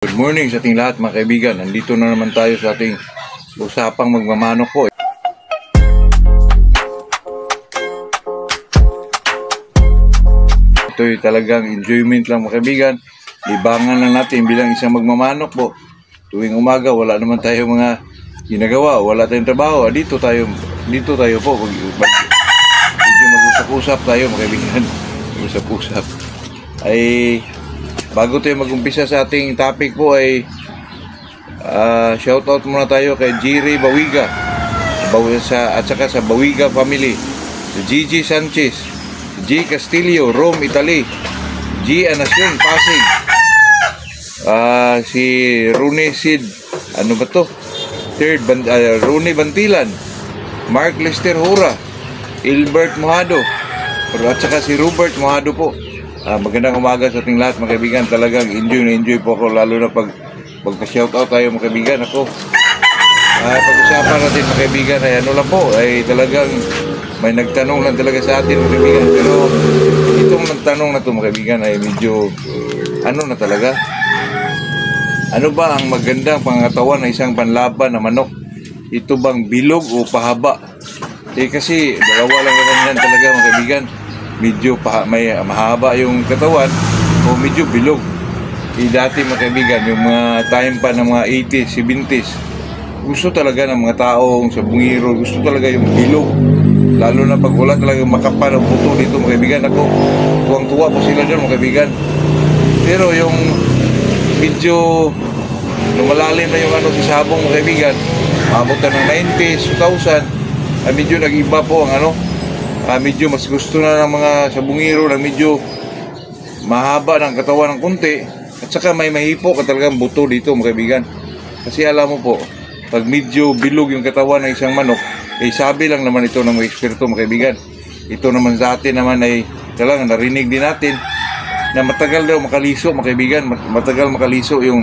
Good morning sa ating lahat mga kaibigan. Nandito na naman tayo sa ating usapang magmamanok po. Ito'y talagang enjoyment lang mga kaibigan. Libangan lang natin bilang isang magmamanok po. Tuwing umaga wala naman tayo mga ginagawa, wala tayong trabaho. Dito tayo po. Medyo mag-usap-usap tayo mga kaibigan. Usap-usap. Bago tayo mag-umpisa sa ating topic po ay shoutout muna tayo kay Jerry Bawiga at saka sa Bawiga family, si Gigi Sanchez, G. Castillo, Rome, Italy, G. Anacion, Pasig, si Rune Sid, ano ba to? Rune Bantilan, Mark Lester Hura, Ilbert Mojado, at saka si Robert Mojado po. Magandang umaga sa ating lahat mga kaibigan. Talagang enjoy po ako, lalo na pagpa-shoutout tayo mga kaibigan. Pag-usapan natin mga kaibigan ay ano lang po, ay talagang may nagtanong lang talaga sa atin mga kaibigan. Pero itong nagtanong na to mga kaibigan ay medyo ano na talaga, ano ba ang magandang pangatawan ng isang panlaban na manok? Ito bang bilog o pahaba? Kasi dalawa lang naman yan talaga mga kaibigan. Medyo may mahaba yung katawan o medyo bilog. Dati mga kaibigan, yung mga time pa ng mga 80s, 70s, gusto talaga ng mga taong sa bungiro, gusto talaga yung bilog. Lalo na pag wala talaga makapal ang buto dito mga kaibigan. Ako, tuwang-tuwa po sila doon mga kaibigan. Pero yung medyo lumalalim na yung sa sabong mga kaibigan, maabot na ng 90s, 2000, medyo nag-iba po ang medyo mas gusto na ng mga sabungiro na medyo mahaba ng katawan ng kunti at saka may mahipo ka talagang buto dito mga kaibigan. Kasi alam mo po, pag medyo bilog yung katawan ng isang manok, sabi lang naman ito ng mga eksperto mga kaibigan. Ito naman sa atin naman ay talagang narinig din natin na matagal daw makaliso mga kaibigan. Matagal makaliso yung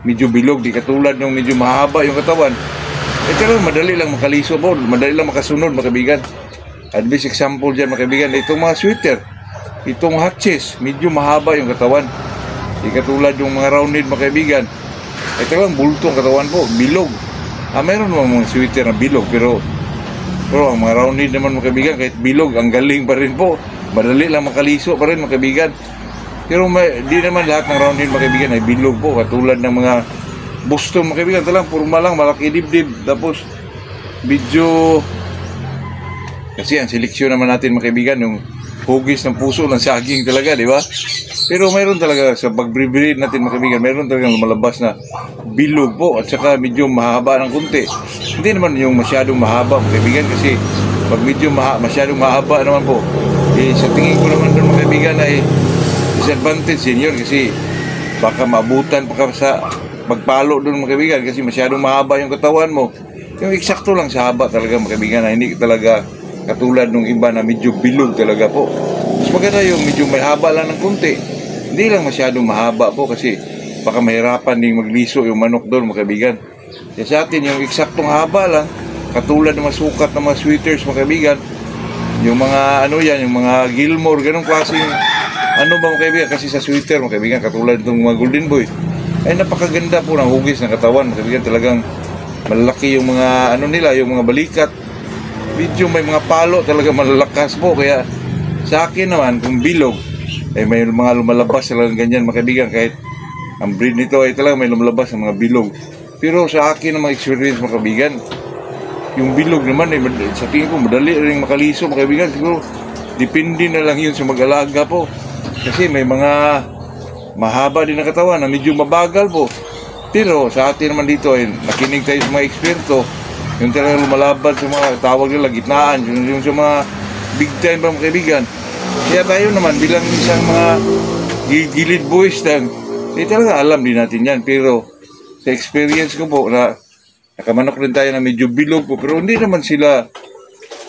medyo bilog, di katulad yung medyo mahaba yung katawan. Talagang madali lang makaliso po, madali lang makasunod mga kaibigan. Advice example dyan mga kaibigan, itong mga sweater, itong hatches, medyo mahaba yung katawan. Di katulad yung mga rounded mga kaibigan, talagang bulto ang katawan po, bilog. Mayroon naman mga sweater na bilog, pero ang mga rounded naman mga kaibigan, kahit bilog, ang galing pa rin po. Madali lang makaliso pa rin mga kaibigan. Pero di naman lahat ng rounded mga kaibigan ay bilog po, katulad ng mga Boston mga kaibigan, talagang purma lang, malaki dibdib, tapos medyo. Kasi ang seleksyon naman natin mga kaibigan, yung hugis ng puso ng saging talaga, di ba? Pero mayroon talaga sa pag-breed natin mga kaibigan, mayroon talagang lumalabas na bilog po at saka medyo mahaba ng kunti. Hindi naman yung masyadong mahaba mga kaibigan, kasi pag medyo masyadong mahaba naman po, sa tingin ko naman doon mga kaibigan ay disadvantage din yun, kasi baka maabutan pa ka sa magpalo doon mga kaibigan, kasi masyadong mahaba yung katawan mo. Yung eksakto lang sa haba talaga mga kaibigan, na hindi talaga katulad nung iba na medyo bilog talaga po. Mas maganda yung medyo may haba lang ng kunti. Hindi lang masyadong mahaba po, kasi baka mahirapan din magliso yung manok doon mga kaibigan. Kaya sa atin yung eksaktong haba lang, katulad ng mga sukat ng mga sweaters mga kaibigan, yung mga yung mga Gilmore, ganong klaseng mga kaibigan. Kasi sa sweater mga kaibigan, katulad ng mga Golden Boy, ay napakaganda po ng hugis ng katawan mga kaibigan. Talagang malaki yung mga nila, yung mga balikat. Medyo may mga palo talaga malalakas po. Kaya sa akin naman, kung bilog, may mga lumalabas talagang ganyan mga kaibigan. Kahit ang breed nito ay talaga may lumalabas ng mga bilog. Pero sa akin na mga experience mga kaibigan, yung bilog naman sa tingin ko madali rin makaliso mga kaibigan. Siguro depende na lang yun sa mag-alaga po. Kasi may mga mahaba din na katawan na medyo mabagal po. Pero sa atin naman dito ay nakinig tayo sa mga eksperto, yung talagang lumalaban sa mga tawag nila gitnaan, yung sa mga big time pa mga kaibigan. Kaya tayo naman bilang isang mga gilid boys lang, talaga alam din natin yan. Pero sa experience ko po na nakamanok rin tayo na medyo bilog po, pero hindi naman sila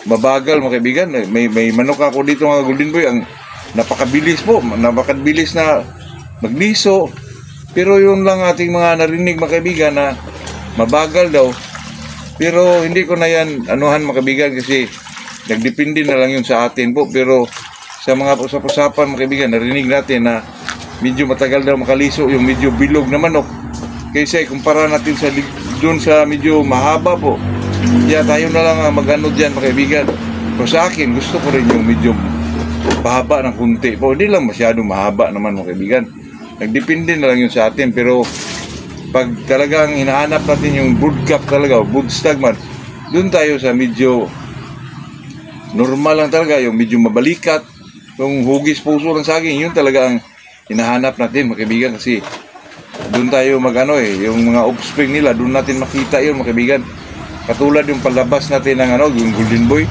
mabagal mga kaibigan. May manok ako dito mga Golden Boy, ang napakabilis po, napakabilis na magliso. Pero yun lang ating mga narinig mga kaibigan na mabagal daw. Pero hindi ko na yan mga kaibigan, kasi nagdepende na lang yun sa atin po. Pero sa mga usap-usapan mga kaibigan, narinig natin na medyo matagal daw makaliso yung medyo bilog na manok. Kaysa ikumpara natin sa doon sa medyo mahaba po. Kaya tayo na lang mag-ano dyan mga kaibigan. Pero sa akin, gusto ko rin yung medyo pahaba ng kunti po. Hindi lang masyado mahaba naman mga kaibigan. Nagdepende na lang yun sa atin. Pero pag talagang hinahanap natin yung broodcap talaga, o broodstag man, doon tayo sa medyo normal lang talaga, yung medyo mabalikat, yung hugis puso ng saging, yun talaga ang hinahanap natin mga kaibigan. Kasi doon tayo mag-ano yung mga offspring nila, doon natin makita yun mga kaibigan. Katulad yung palabas natin ng yung golden boy.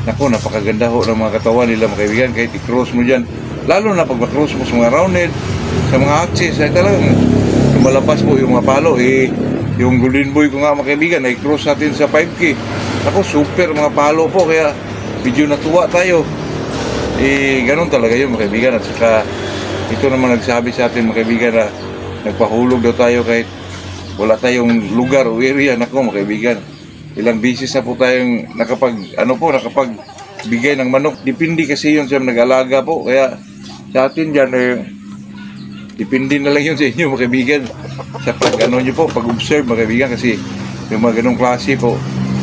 Naku, napakaganda ho ng mga katawan nila mga kaibigan. Kahit i-cross mo dyan, lalo na pag ma-cross mo sa mga rounded, sa mga axis, ay talagang lumalabas po yung mga palo. Yung golden boy ko nga mga kaibigan, ay cross natin sa 5K. Naku, super mga palo po, kaya medyo natuwa tayo. Ganun talaga yun mga kaibigan. At saka ito naman nagsabi sa atin mga kaibigan na nagpahulog daw tayo kahit wala tayong lugar o area. Naku mga kaibigan, ilang bisis na po tayong nakapagbigay ng manok. Depende kasi yun sa nag-alaga po. Kaya sa atin dyan, depende na lang yun sa inyo mga kaibigan. Sa nyo po, pag-observe mga kaibigan. Kasi yung mga ganong klase po,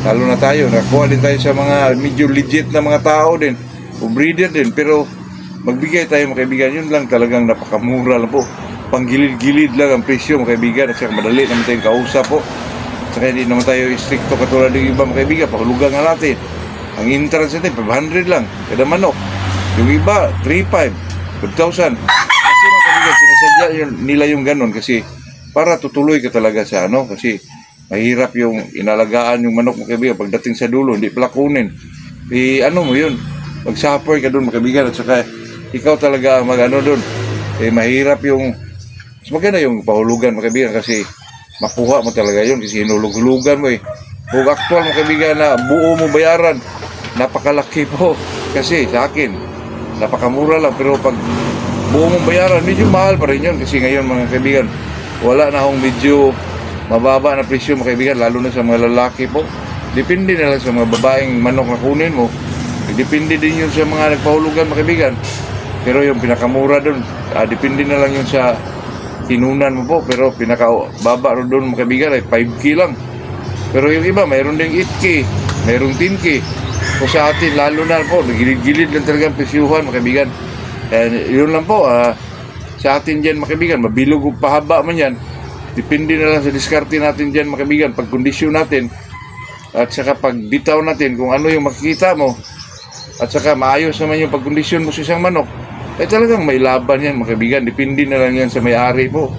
lalo na tayo, nakuha din tayo sa mga medyo legit na mga tao din, o breeder din. Pero magbigay tayo mga kaibigan, yun lang talagang napakamura lang po. Panggilid-gilid lang ang presyo mga kaibigan. At saka madali naman tayong kausap po. Saka hindi naman tayo stricto katulad ng iba mga kaibigan. Pakulugan nga natin. Ang entrance natin 500 lang kada manok. Yung iba 3,500, 4,000. Kasi mga kaibigan, sinasadya nila yung ganon kasi para tutuloy ka talaga sa kasi mahirap yung inalagaan yung manok mga kaibigan. Pagdating sa dulo hindi pala kunin, mo yun, mag-suffer ka doon mga kaibigan. At saka ikaw talaga doon, mahirap yung mas maganda yung pahulugan mga kaibigan kasi makuha mo talaga yun kasi hinulug-hulugan mo Kung actual mga kaibigan na buo mo bayaran, napakalaki po. Kasi sa akin, napakamura lang. Pero pag buo mong bayaran, medyo mahal pa rin yun. Kasi ngayon mga kaibigan, wala na akong medyo mababa na presyo mga kaibigan, lalo na sa mga lalaki po. Depende na lang sa mga babaeng manok na kunin mo. Depende din yun sa mga nagpahulugan mga kaibigan. Pero yung pinakamura doon, depende na lang yun sa kinunan mo po. Pero pinakababa doon mga kaibigan ay 5K lang. Pero yung iba, mayroon ding 8K, mayroong 10K. O sa atin, lalo na po, gilid-gilid lang talaga ang presyuhan mga kaibigan. Yun lang po, sa atin dyan mga kaibigan, mabilog o pahaba man yan. Depende na lang sa diskarte natin dyan mga kaibigan, pag kondisyon natin. At saka pag bitaw natin kung ano yung makikita mo. At saka maayos naman yung pagkondisyon mo sa isang manok. Talagang may laban yan mga kaibigan. Depende na lang yan sa may-ari po.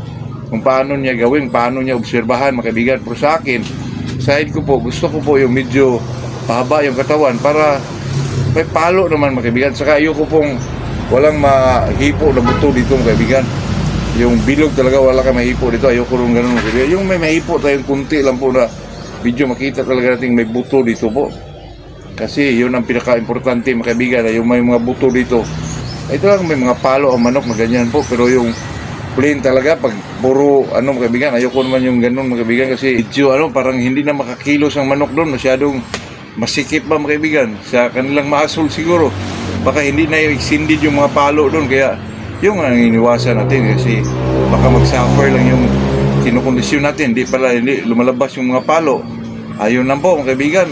Kung paano niya gawin, paano niya obserbahan mga kaibigan. Pero sa akin, side ko po, gusto ko po yung medyo pahaba yung katawan para may palo naman mga kaibigan. Saka ayoko pong walang mahipo na buto dito mga kaibigan. Yung bilog talaga wala ka mahipo dito. Ayoko nung ganun mga kaibigan. Yung may mahipo tayong kunti lang po na medyo makita talaga natin may buto dito po. Kasi yun ang pinaka-importante mga kaibigan. Yung may mga buto dito. Ito lang may mga palo ang manok na ganyan po. Pero yung plain talaga pag puro mga kaibigan, ayoko naman yung ganun mga kaibigan kasi medyo parang hindi na makakilos ang manok doon, masyadong masikip ba mga kaibigan sa kanilang muscle siguro, baka hindi na extended yung mga palo doon. Kaya yung ang iniwasan natin kasi baka mag-suffer lang yung kinukondisyon natin, hindi lumalabas yung mga palo. Ayun lang po mga kaibigan.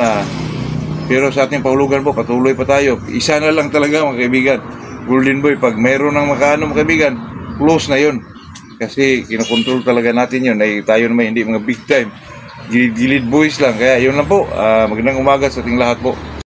Pero sa ating pahulugan po, patuloy pa tayo. Isa na lang talaga mga kaibigan, golden boy. Pag mayroon ng mga kaibigan, close na yun. Kasi kinokontrol talaga natin yun. Tayo naman hindi mga big time. Gilid-gilid boys lang. Kaya yun lang po. Magandang umaga sa ating lahat po.